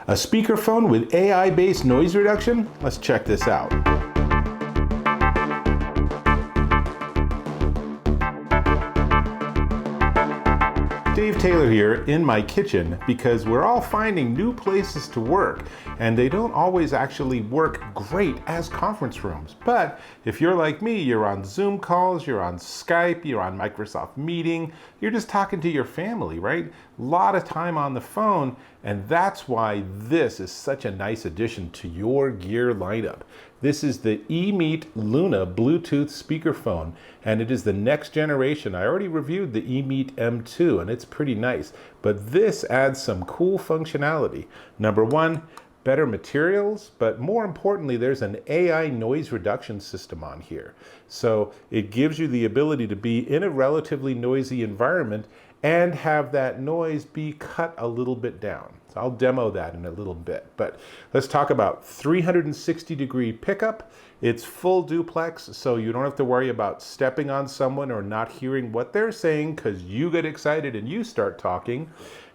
A speakerphone with AI-based noise reduction? Let's check this out. Dave Taylor here in my kitchen because we're all finding new places to work and they don't always actually work great as conference rooms. But if you're like me, you're on Zoom calls, you're on Skype, you're on Microsoft Meeting, you're just talking to your family, right? A lot of time on the phone, and that's why this is such a nice addition to your gear lineup. This is the eMeet Luna Bluetooth speakerphone, and it is the next generation. I already reviewed the eMeet M2, and it's pretty nice, but this adds some cool functionality. Number one, better materials, but more importantly, there's an AI noise reduction system on here. So it gives you the ability to be in a relatively noisy environment and have that noise be cut a little bit down. So I'll demo that in a little bit, but let's talk about 360-degree pickup. It's full duplex, so you don't have to worry about stepping on someone or not hearing what they're saying because you get excited and you start talking.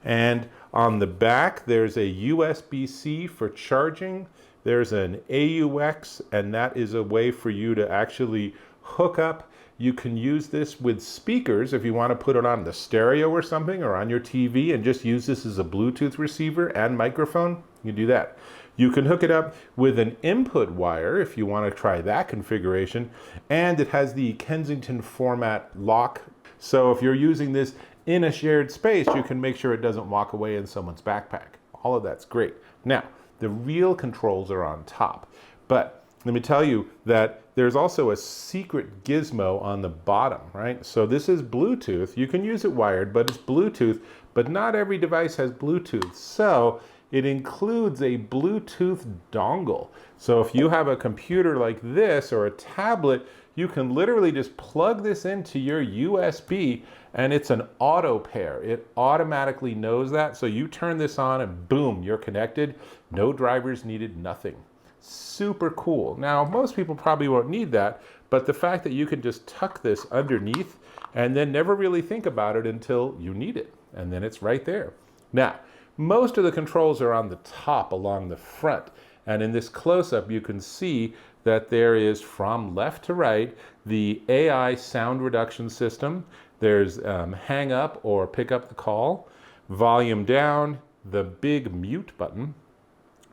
And on the back, there's a USB-C for charging. There's an AUX, and that is a way for you to actually hook up. You can use this with speakers if you want to put it on the stereo or something or on your TV and just use this as a Bluetooth receiver and microphone. You do that. You can hook it up with an input wire if you want to try that configuration, and it has the Kensington format lock. So if you're using this in a shared space, you can make sure it doesn't walk away in someone's backpack. All of that's great. Now, the real controls are on top, but let me tell you that there's also a secret gizmo on the bottom, right? So this is Bluetooth. You can use it wired, but it's Bluetooth, but not every device has Bluetooth. So it includes a Bluetooth dongle. So if you have a computer like this or a tablet, you can literally just plug this into your USB and it's an auto pair. It automatically knows that. So you turn this on and boom, you're connected. No drivers needed, nothing. Super cool. Now, most people probably won't need that, but the fact that you can just tuck this underneath and then never really think about it until you need it, and then it's right there. Now, most of the controls are on the top along the front, and in this close-up you can see that there is, from left to right, the AI sound reduction system. There's hang up or pick up the call, volume down, the big mute button,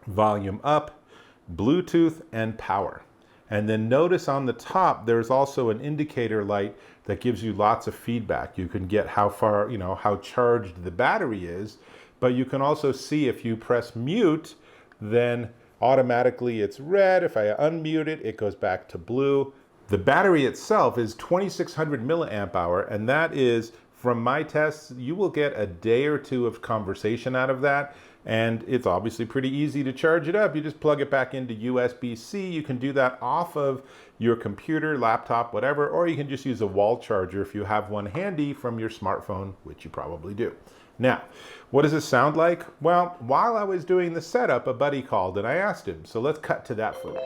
volume up, Bluetooth, and power. And then notice on the top there's also an indicator light that gives you lots of feedback. You can get how far, how charged the battery is, but you can also see if you press mute, then automatically it's red. If I unmute it, it goes back to blue. The battery itself is 2600 milliamp hour, and that is, from my tests, you will get a day or two of conversation out of that. And it's obviously pretty easy to charge it up. You just plug it back into USB-C. You can do that off of your computer, laptop, whatever, or you can just use a wall charger if you have one handy from your smartphone, which you probably do. Now, what does it sound like? Well, while I was doing the setup, a buddy called and I asked him. So let's cut to that footage.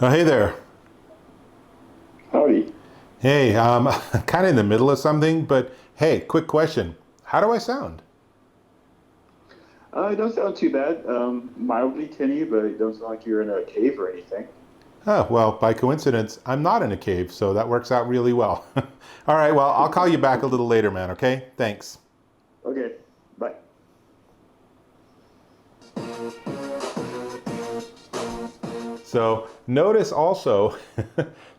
Oh, hey there. Howdy. Hey, I'm kind of in the middle of something, but hey, quick question. How do I sound? It don't sound too bad. Mildly tinny, but it doesn't sound like you're in a cave or anything. Oh, well, by coincidence, I'm not in a cave, so that works out really well. All right, well, I'll call you back a little later, man, okay? Thanks. Okay, bye. So notice also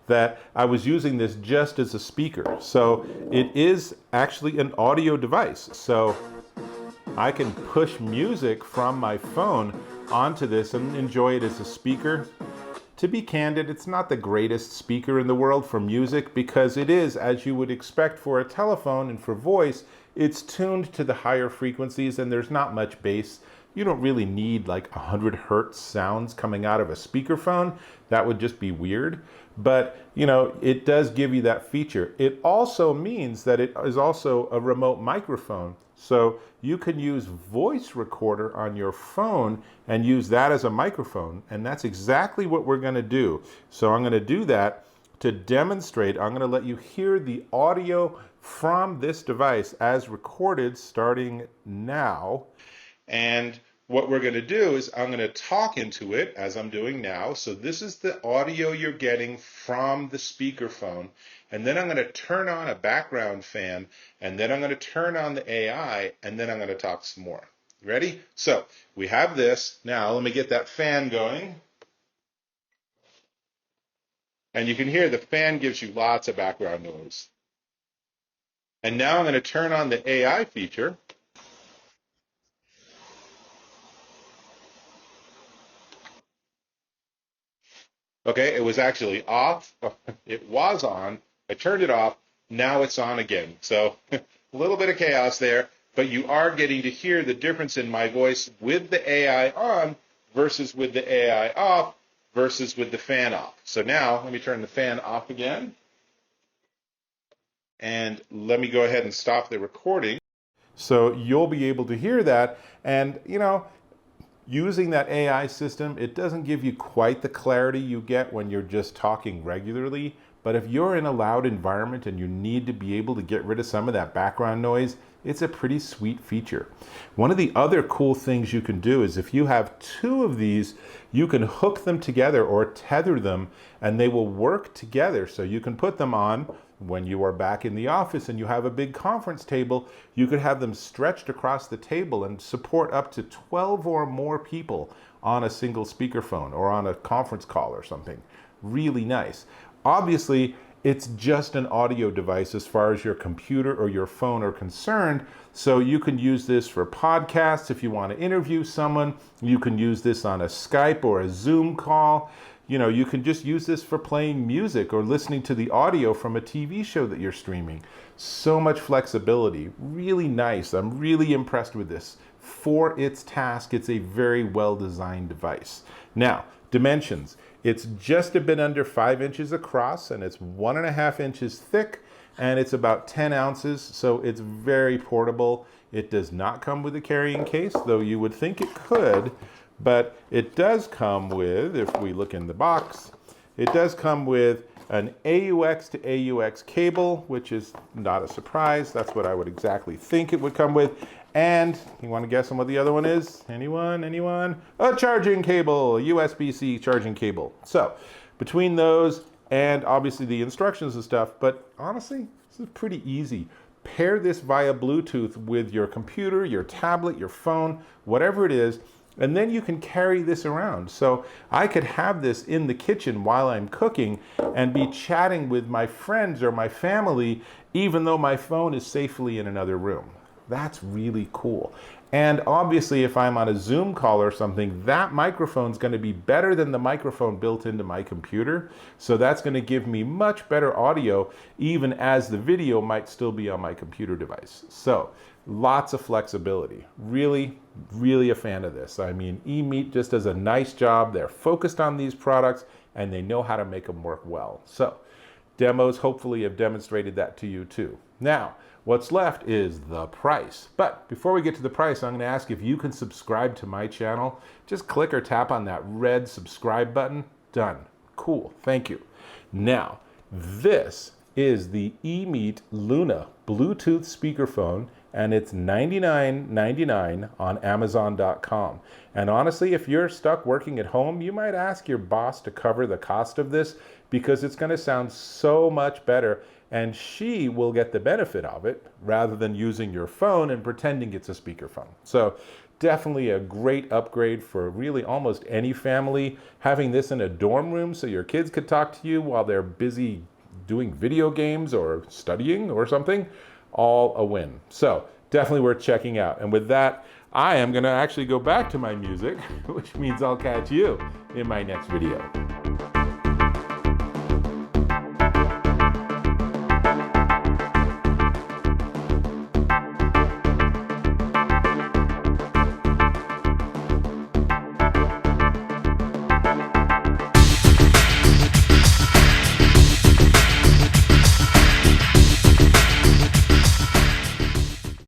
that I was using this just as a speaker. So it is actually an audio device. So I can push music from my phone onto this and enjoy it as a speaker. To be candid, it's not the greatest speaker in the world for music because it is, as you would expect for a telephone and for voice, it's tuned to the higher frequencies and there's not much bass. You don't really need like 100 hertz sounds coming out of a speakerphone. That would just be weird. But, it does give you that feature. It also means that it is also a remote microphone. So you can use voice recorder on your phone and use that as a microphone. And that's exactly what we're going to do. So I'm going to do that to demonstrate. I'm going to let you hear the audio from this device as recorded starting now. And what we're going to do is I'm going to talk into it as I'm doing now. So this is the audio you're getting from the speakerphone. And then I'm going to turn on a background fan, and then I'm going to turn on the AI, and then I'm going to talk some more. Ready? So we have this. Now let me get that fan going. And you can hear the fan gives you lots of background noise. And now I'm going to turn on the AI feature. Okay, it was actually off. It was on. I turned it off. Now it's on again. So a little bit of chaos there, but you are getting to hear the difference in my voice with the AI on versus with the AI off versus with the fan off. So now let me turn the fan off again. And let me go ahead and stop the recording. So you'll be able to hear that. And, using that AI system, it doesn't give you quite the clarity you get when you're just talking regularly. But if you're in a loud environment and you need to be able to get rid of some of that background noise, it's a pretty sweet feature. One of the other cool things you can do is if you have two of these, you can hook them together or tether them, and they will work together. So you can put them on when you are back in the office and you have a big conference table. You could have them stretched across the table and support up to 12 or more people on a single speakerphone or on a conference call or something. Really nice. Obviously, it's just an audio device as far as your computer or your phone are concerned. So you can use this for podcasts if you want to interview someone. You can use this on a Skype or a Zoom call. You can just use this for playing music or listening to the audio from a TV show that you're streaming. So much flexibility. Really nice. I'm really impressed with this. For its task, it's a very well-designed device. Now, dimensions. It's just a bit under 5 inches across, and it's 1.5 inches thick, and it's about 10 ounces, so it's very portable. It does not come with a carrying case, though you would think it could. But it does come with, if we look in the box, it does come with an AUX to AUX cable, which is not a surprise. That's what I would exactly think it would come with. And you want to guess on what the other one is? Anyone? A charging cable, a USB-C charging cable. So between those and obviously the instructions and stuff, but honestly, this is pretty easy. Pair this via Bluetooth with your computer, your tablet, your phone, whatever it is, and then you can carry this around. So I could have this in the kitchen while I'm cooking and be chatting with my friends or my family, even though my phone is safely in another room. That's really cool. And obviously, if I'm on a Zoom call or something, that microphone's going to be better than the microphone built into my computer. So that's going to give me much better audio, even as the video might still be on my computer device. So lots of flexibility. Really, really a fan of this. I mean, eMeet just does a nice job. They're focused on these products and they know how to make them work well. So demos hopefully have demonstrated that to you too. Now, what's left is the price. But before we get to the price, I'm going to ask if you can subscribe to my channel. Just click or tap on that red subscribe button. Done. Cool. Thank you. Now, this is the eMeet Luna Bluetooth speakerphone, and it's $99.99 on Amazon.com. And honestly, if you're stuck working at home, you might ask your boss to cover the cost of this because it's going to sound so much better, and she will get the benefit of it rather than using your phone and pretending it's a speakerphone. So definitely a great upgrade for really almost any family. Having this in a dorm room so your kids could talk to you while they're busy doing video games or studying or something, all a win. So definitely worth checking out. And with that, I am going to actually go back to my music, which means I'll catch you in my next video.